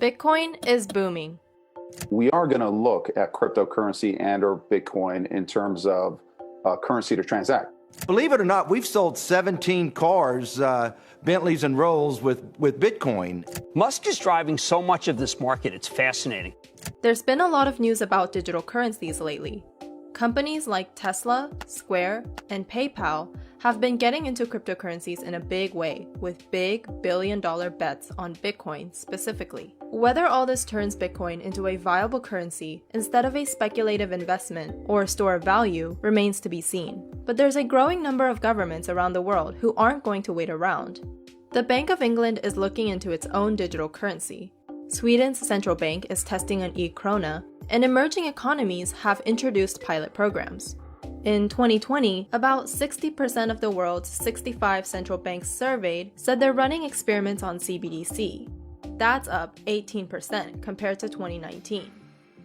Bitcoin is booming. We are going to look at cryptocurrency and or Bitcoin in terms of currency to transact. Believe it or not, we've sold 17 cars, Bentleys and Rolls with Bitcoin. Musk is driving so much of this market, it's fascinating. There's been a lot of news about digital currencies lately. Companies like Tesla, Square, and PayPal have been getting into cryptocurrencies in a big way, with big billion-dollar bets on Bitcoin specifically. Whether all this turns Bitcoin into a viable currency instead of a speculative investment or a store of value remains to be seen. But there's a growing number of governments around the world who aren't going to wait around. The Bank of England is looking into its own digital currency. Sweden's central bank is testing an e-krona, and emerging economies have introduced pilot programs. In 2020, about 60% of the world's 65 central banks surveyed said they're running experiments on CBDC. That's up 18% compared to 2019.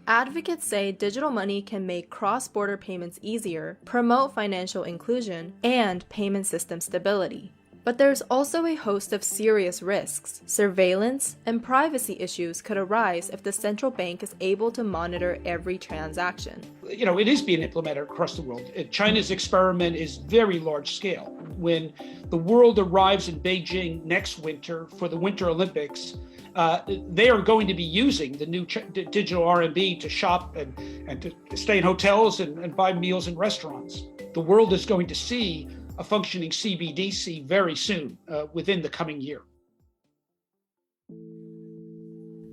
Advocates say digital money can make cross-border payments easier, promote financial inclusion, and payment system stability. But there's also a host of serious risks. Surveillance and privacy issues could arise if the central bank is able to monitor every transaction. It is being implemented across the world. China's experiment is very large scale. When the world arrives in Beijing next winter for the Winter Olympics, they are going to be using the new digital RMB to shop and to stay in hotels and buy meals in restaurants. The world is going to see a functioning CBDC very soon, within the coming year.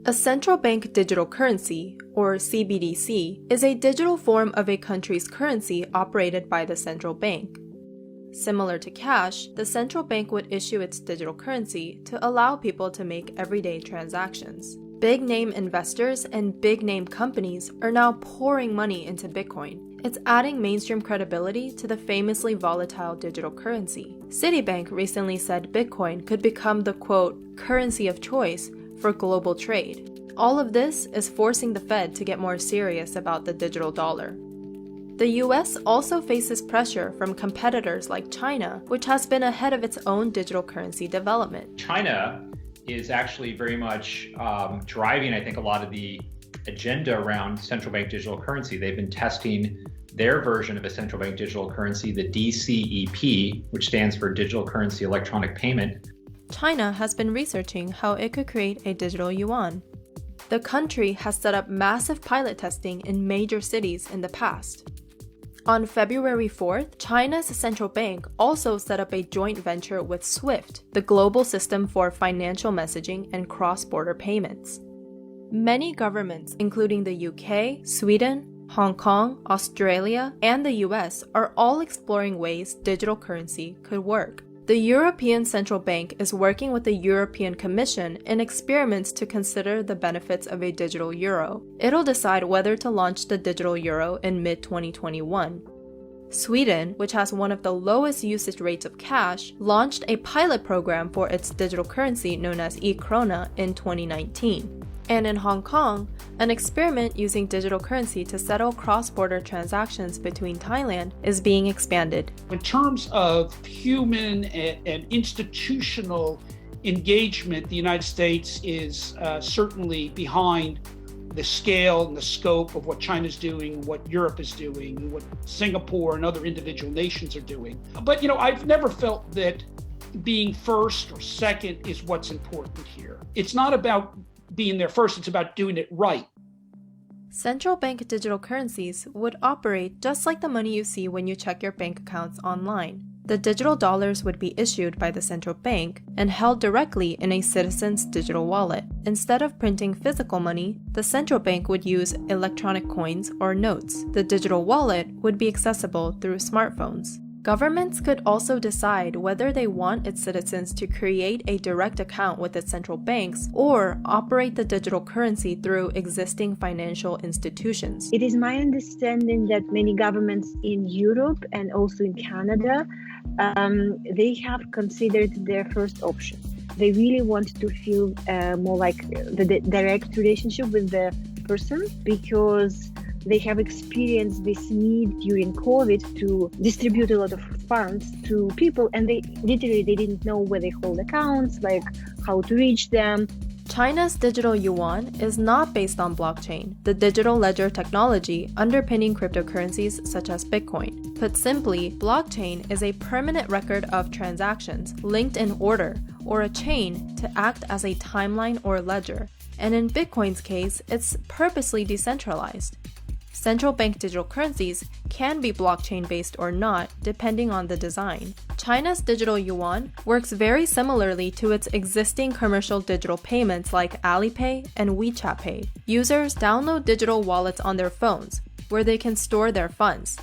A central bank digital currency, or CBDC, is a digital form of a country's currency operated by the central bank. Similar to cash, the central bank would issue its digital currency to allow people to make everyday transactions. Big-name investors and big-name companies are now pouring money into Bitcoin. It's adding mainstream credibility to the famously volatile digital currency. Citibank recently said Bitcoin could become the, quote, currency of choice for global trade. All of this is forcing the Fed to get more serious about the digital dollar. The US also faces pressure from competitors like China, which has been ahead of its own digital currency development. China is actually very much driving, I think, a lot of the agenda around central bank digital currency. They've been testing their version of a central bank digital currency, the DCEP, which stands for Digital Currency Electronic Payment. China has been researching how it could create a digital yuan. The country has set up massive pilot testing in major cities in the past. On February 4th, China's central bank also set up a joint venture with SWIFT, the global system for financial messaging and cross-border payments. Many governments, including the UK, Sweden, Hong Kong, Australia, and the US, are all exploring ways digital currency could work. The European Central Bank is working with the European Commission in experiments to consider the benefits of a digital euro. It'll decide whether to launch the digital euro in mid-2021. Sweden, which has one of the lowest usage rates of cash, launched a pilot program for its digital currency known as e-krona in 2019. And in Hong Kong, an experiment using digital currency to settle cross-border transactions between Thailand is being expanded. In terms of human and institutional engagement, the United States is certainly behind the scale and the scope of what China's doing, what Europe is doing, what Singapore and other individual nations are doing. But, I've never felt that being first or second is what's important here. It's not about being there first, it's about doing it right. Central bank digital currencies would operate just like the money you see when you check your bank accounts online. The digital dollars would be issued by the central bank and held directly in a citizen's digital wallet. Instead of printing physical money, the central bank would use electronic coins or notes. The digital wallet would be accessible through smartphones. Governments could also decide whether they want its citizens to create a direct account with its central banks or operate the digital currency through existing financial institutions. It is my understanding that many governments in Europe and also in Canada, they have considered their first option. They really want to feel more like the direct relationship with the person, because they have experienced this need during COVID to distribute a lot of funds to people, and they didn't know where they hold accounts, like how to reach them. China's digital yuan is not based on blockchain, the digital ledger technology underpinning cryptocurrencies such as Bitcoin. Put simply, blockchain is a permanent record of transactions linked in order, or a chain to act as a timeline or ledger. And in Bitcoin's case, it's purposely decentralized. Central bank digital currencies can be blockchain-based or not, depending on the design. China's digital yuan works very similarly to its existing commercial digital payments like Alipay and WeChat Pay. Users download digital wallets on their phones, where they can store their funds.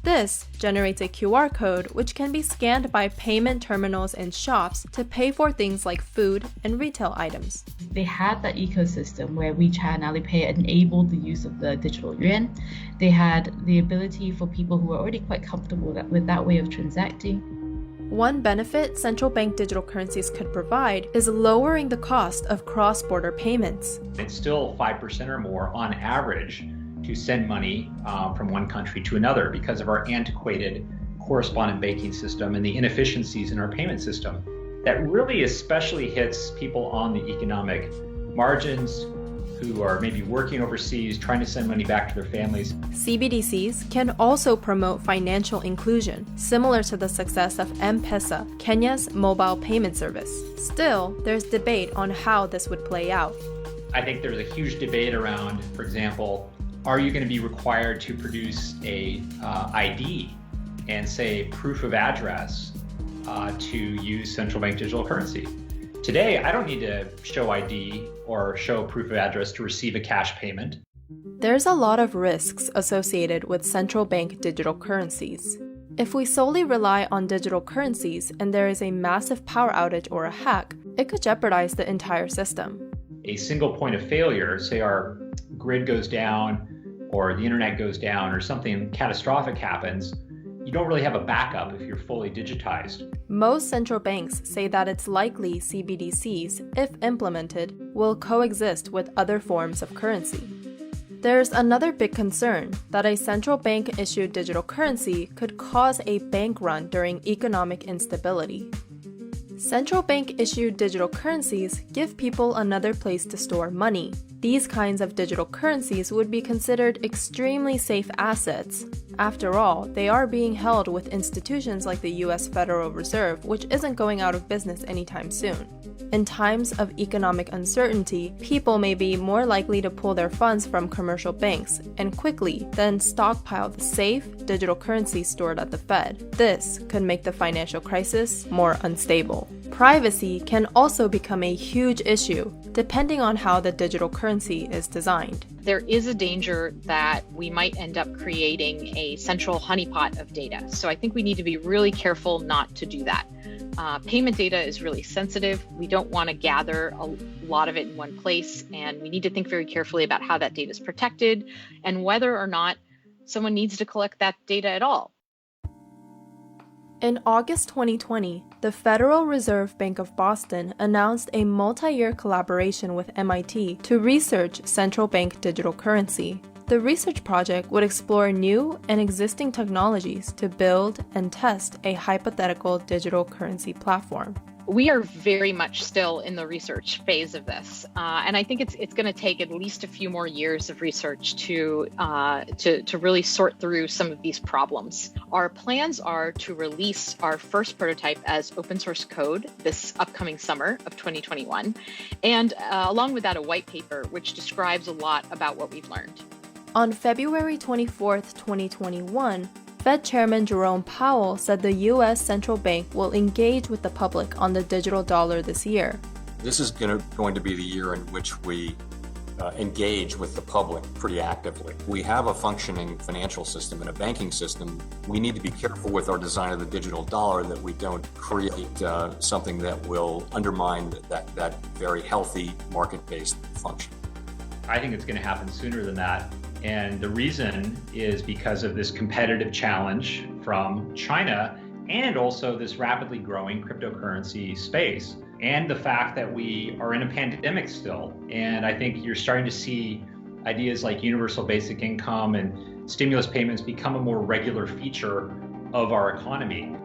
This generates a QR code which can be scanned by payment terminals in shops to pay for things like food and retail items. They had that ecosystem where WeChat and Alipay enabled the use of the digital yuan. They had the ability for people who were already quite comfortable with that way of transacting. One benefit central bank digital currencies could provide is lowering the cost of cross-border payments. It's still 5% or more on average to send money from one country to another because of our antiquated correspondent banking system and the inefficiencies in our payment system. That really especially hits people on the economic margins who are maybe working overseas, trying to send money back to their families. CBDCs can also promote financial inclusion, similar to the success of M-Pesa, Kenya's mobile payment service. Still, there's debate on how this would play out. I think there's a huge debate around, for example, are you going to be required to produce a ID and say proof of address to use central bank digital currency? Today, I don't need to show ID or show proof of address to receive a cash payment. There's a lot of risks associated with central bank digital currencies. If we solely rely on digital currencies and there is a massive power outage or a hack, it could jeopardize the entire system. A single point of failure, say our grid goes down or the internet goes down or something catastrophic happens, you don't really have a backup if you're fully digitized. Most central banks say that it's likely CBDCs, if implemented, will coexist with other forms of currency. There's another big concern that a central bank-issued digital currency could cause a bank run during economic instability. Central bank-issued digital currencies give people another place to store money. These kinds of digital currencies would be considered extremely safe assets. After all, they are being held with institutions like the US Federal Reserve, which isn't going out of business anytime soon. In times of economic uncertainty, people may be more likely to pull their funds from commercial banks and quickly then stockpile the safe digital currency stored at the Fed. This could make the financial crisis more unstable. Privacy can also become a huge issue, depending on how the digital currency is designed. There is a danger that we might end up creating a central honeypot of data. So I think we need to be really careful not to do that. Payment data is really sensitive. We don't want to gather a lot of it in one place, and we need to think very carefully about how that data is protected and whether or not someone needs to collect that data at all. In August 2020, the Federal Reserve Bank of Boston announced a multi-year collaboration with MIT to research central bank digital currency. The research project would explore new and existing technologies to build and test a hypothetical digital currency platform. We are very much still in the research phase of this, and I think it's going to take at least a few more years of research to really sort through some of these problems. Our plans are to release our first prototype as open source code this upcoming summer of 2021, and along with that, a white paper which describes a lot about what we've learned. On February 24, 2021, Fed Chairman Jerome Powell said the U.S. Central Bank will engage with the public on the digital dollar this year. This is going to be the year in which we engage with the public pretty actively. We have a functioning financial system and a banking system. We need to be careful with our design of the digital dollar that we don't create something that will undermine that very healthy market-based function. I think it's going to happen sooner than that. And the reason is because of this competitive challenge from China and also this rapidly growing cryptocurrency space and the fact that we are in a pandemic still. And I think you're starting to see ideas like universal basic income and stimulus payments become a more regular feature of our economy.